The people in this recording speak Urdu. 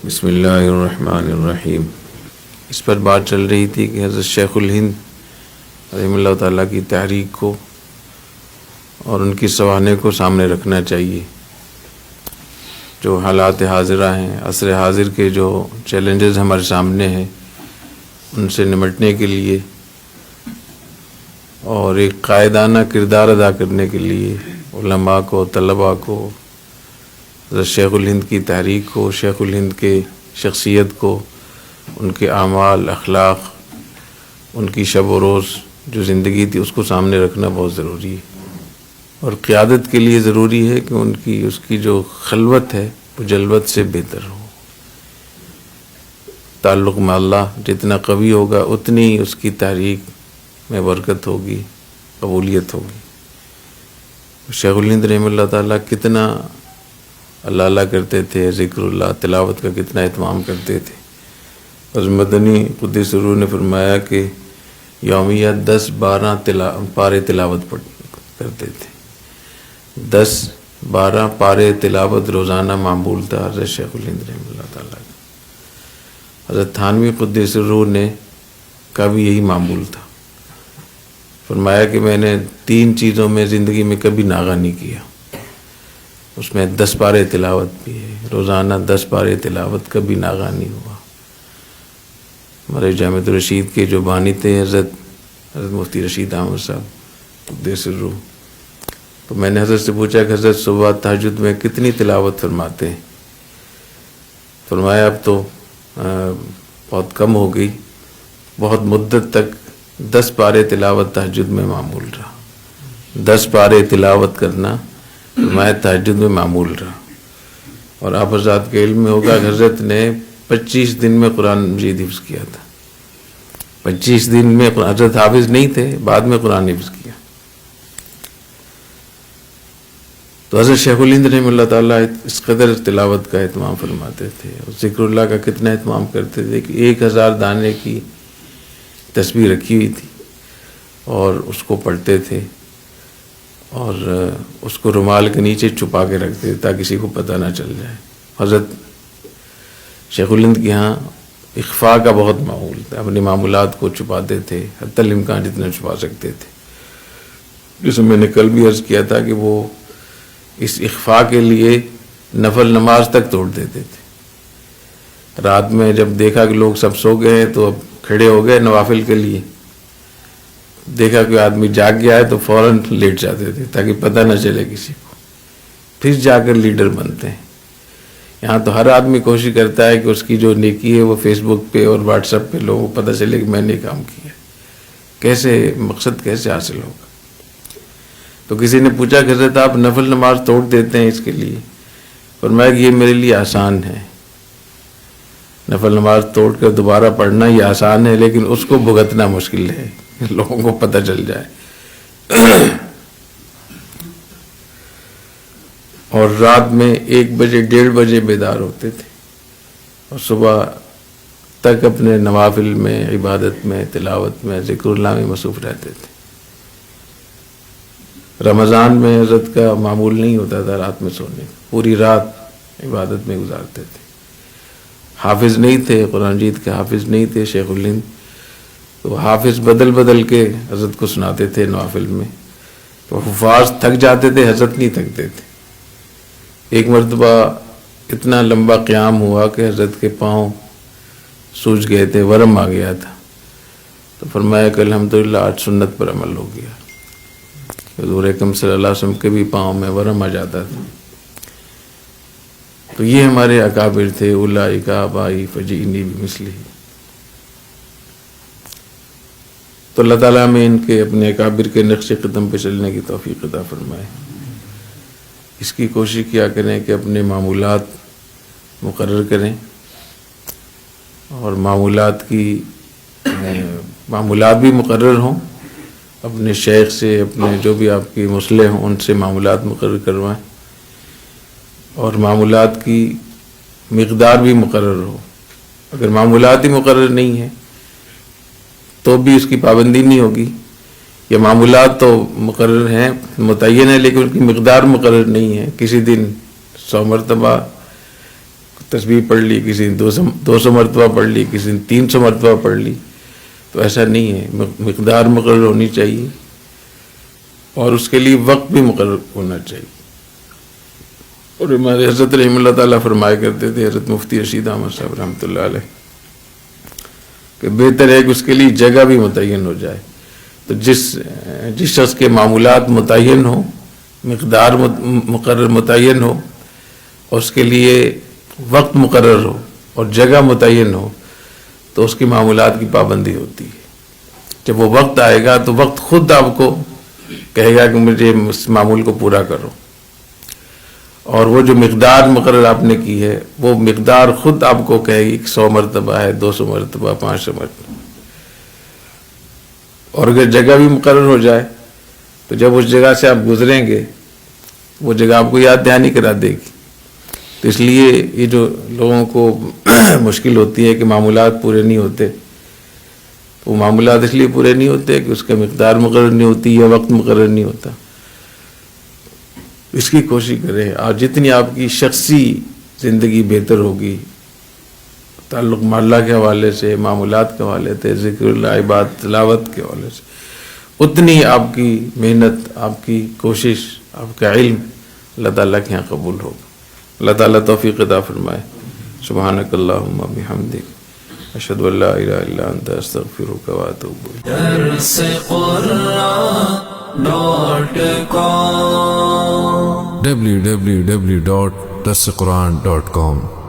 بسم اللہ الرحمن الرحیم۔ اس پر بات چل رہی تھی کہ حضرت شیخ الہند رحمہ اللہ تعالیٰ کی تحریک کو اور ان کی سوانح کو سامنے رکھنا چاہیے۔ جو حالات حاضرہ ہیں، عصر حاضر کے جو چیلنجز ہمارے سامنے ہیں، ان سے نمٹنے کے لیے اور ایک قائدانہ کردار ادا کرنے کے لیے علماء کو، طلباء کو، حضرت شیخ الہند کی تحریک کو، شیخ الہند کے شخصیت کو، ان کے اعمال، اخلاق، ان کی شب و روز جو زندگی تھی، اس کو سامنے رکھنا بہت ضروری ہے۔ اور قیادت کے لیے ضروری ہے کہ اس کی جو خلوت ہے وہ جلوت سے بہتر ہو۔ تعلق میں اللہ جتنا قوی ہوگا اتنی اس کی تحریک میں برکت ہوگی، قبولیت ہوگی۔ شیخ الہند رحمہ اللہ تعالیٰ کتنا اللہ کرتے تھے، ذکر اللہ، تلاوت کا کتنا اہتمام کرتے تھے۔ حضرت مدنی قدس سرور نے فرمایا کہ یومیہ 10-12 پارے تلاوت کرتے تھے۔ 10-12 پارے تلاوت روزانہ معمول تھا حضرت شیخ الہند رحمہ اللہ تعالیٰ کا۔ حضرت تھانوی قدس سرور نے کا بھی یہی معمول تھا۔ فرمایا کہ میں نے 3 چیزوں میں زندگی میں کبھی ناغہ نہیں کیا، اس میں 10 پارے تلاوت بھی ہے، روزانہ 10 پارے تلاوت کبھی ناغہ نہیں ہوا۔ ہمارے جامعۃ الرشید کے جو بانی تھے حضرت مفتی رشید احمد صاحب قدس سرہ، تو میں نے حضرت سے پوچھا کہ حضرت صبح تہجد میں کتنی تلاوت فرماتے ہیں؟ فرمایا اب تو بہت کم ہو گئی، بہت مدت تک 10 پارے تلاوت تہجد میں معمول رہا۔ 10 پارے تلاوت کرنا میں تہجد میں معمول رہا۔ اور آپ حضرات کے علم میں ہوگا کہ حضرت نے 25 دن میں قرآن مجید حفظ کیا تھا۔ 25 دن میں حضرت حافظ نہیں تھے، بعد میں قرآن حفظ کیا۔ تو حضرت شیخ الہند رحمہ اللہ تعالیٰ اس قدر تلاوت کا اہتمام فرماتے تھے اور ذکر اللہ کا کتنا اہتمام کرتے تھے کہ 1000 دانے کی تسبیح رکھی ہوئی تھی اور اس کو پڑھتے تھے اور اس کو رومال کے نیچے چھپا کے رکھتے تھے تاکہ کسی کو پتہ نہ چل جائے۔ حضرت شیخ الہند کے ہاں اخفاء کا بہت معمول تھا، اپنے معمولات کو چھپاتے تھے، حتی الامکان جتنا چھپا سکتے تھے۔ جس میں نے کل بھی عرض کیا تھا کہ وہ اس اخفاء کے لیے نفل نماز تک توڑ دیتے تھے۔ رات میں جب دیکھا کہ لوگ سب سو گئے ہیں تو اب کھڑے ہو گئے نوافل کے لیے، دیکھا کہ آدمی جاگ گیا ہے تو فوراً لیٹ جاتے تھے تاکہ پتہ نہ چلے کسی کو، پھر جا کر لیڈر بنتے ہیں۔ یہاں تو ہر آدمی کوشش کرتا ہے کہ اس کی جو نیکی ہے وہ فیس بک پہ اور واٹس ایپ پہ لوگوں کو پتہ چلے کہ میں نے کام کیا، کیسے مقصد کیسے حاصل ہوگا۔ تو کسی نے پوچھا کہ حضرت آپ نفل نماز توڑ دیتے ہیں اس کے لیے؟ فرمایا کہ یہ میرے لیے آسان ہے، نفل نماز توڑ کر دوبارہ پڑھنا یہ آسان ہے، لیکن اس کو بھگتنا مشکل ہے، لوگوں کو پتہ چل جائے۔ اور رات میں 1 بجے 1:30 بجے بیدار ہوتے تھے اور صبح تک اپنے نوافل میں، عبادت میں، تلاوت میں، ذکر اللہ میں مصروف رہتے تھے۔ رمضان میں حضرت کا معمول نہیں ہوتا تھا رات میں سونے، پوری رات عبادت میں گزارتے تھے۔ حافظ نہیں تھے، قرآن مجید کے حافظ نہیں تھے شیخ الہند، تو حافظ بدل کے حضرت کو سناتے تھے نوافل میں، تو حفاظ تھک جاتے تھے، حضرت نہیں تھکتے تھے۔ ایک مرتبہ اتنا لمبا قیام ہوا کہ حضرت کے پاؤں سوج گئے تھے، ورم آ گیا تھا، تو فرمایا کہ الحمدللہ آج سنت پر عمل ہو گیا۔ حضور اکرم صلی اللہ علیہ وسلم کے بھی پاؤں میں ورم آ جاتا تھا۔ تو یہ ہمارے اکابر تھے، اولئک آبائی فجئنی بمثلہ۔ تو اللہ تعالیٰ میں ان کے اپنے اکابر کے نقش قدم پہ چلنے کی توفیق عطا فرمائے۔ اس کی کوشش کیا کریں کہ اپنے معمولات مقرر کریں اور معمولات بھی مقرر ہوں، اپنے شیخ سے، اپنے جو بھی آپ کی مصلح ہوں ان سے معمولات مقرر کروائیں، اور معمولات کی مقدار بھی مقرر ہو۔ اگر معمولات ہی مقرر نہیں ہیں تو بھی اس کی پابندی نہیں ہوگی، یا معمولات تو مقرر ہیں، متعین ہے، لیکن ان کی مقدار مقرر نہیں ہے۔ کسی دن 100 مرتبہ تسبیح پڑھ لی، کسی نے 200 مرتبہ پڑھ لی، کسی نے 300 مرتبہ پڑھ لی، تو ایسا نہیں ہے. مقدار مقرر ہونی چاہیے اور اس کے لیے وقت بھی مقرر ہونا چاہیے. اور ہمارے حضرت رحمہ اللہ تعالیٰ فرمایا کرتے تھے، حضرت مفتی رشید احمد صاحب رحمۃ اللہ علیہ، کہ بہتر ہے کہ اس کے لیے جگہ بھی متعین ہو جائے. تو جس شخص کے معمولات متعین ہوں، مقدار مقرر متعین ہو، اور اس کے لیے وقت مقرر ہو اور جگہ متعین ہو، تو اس کی معمولات کی پابندی ہوتی ہے. جب وہ وقت آئے گا تو وقت خود آپ کو کہے گا کہ مجھے اس معمول کو پورا کرو، اور وہ جو مقدار مقرر آپ نے کی ہے وہ مقدار خود آپ کو کہے گی کہ 100 مرتبہ ہے، 200 مرتبہ، 500 مرتبہ. اور اگر جگہ بھی مقرر ہو جائے تو جب اس جگہ سے آپ گزریں گے وہ جگہ آپ کو یاد دہانی کرا دے گی. تو اس لیے یہ جو لوگوں کو مشکل ہوتی ہے کہ معمولات پورے نہیں ہوتے، وہ معمولات اس لیے پورے نہیں ہوتے کہ اس کا مقدار مقرر نہیں ہوتی یا وقت مقرر نہیں ہوتا. اس کی کوشش کریں، اور جتنی آپ کی شخصی زندگی بہتر ہوگی، تعلق مع اللہ کے حوالے سے، معمولات کے حوالے سے، ذکر اللہ، عبادت، تلاوت کے حوالے سے، اتنی آپ کی محنت، آپ کی کوشش، آپ کا علم اللہ تعالیٰ کے یہاں قبول ہوگا. اللہ تعالیٰ توفیق عطا فرمائے. سبحانک اللہم و بحمدک، اشہد ان لا الہ الا انت، استغفرک و اتوب الیک. www.darsequran.com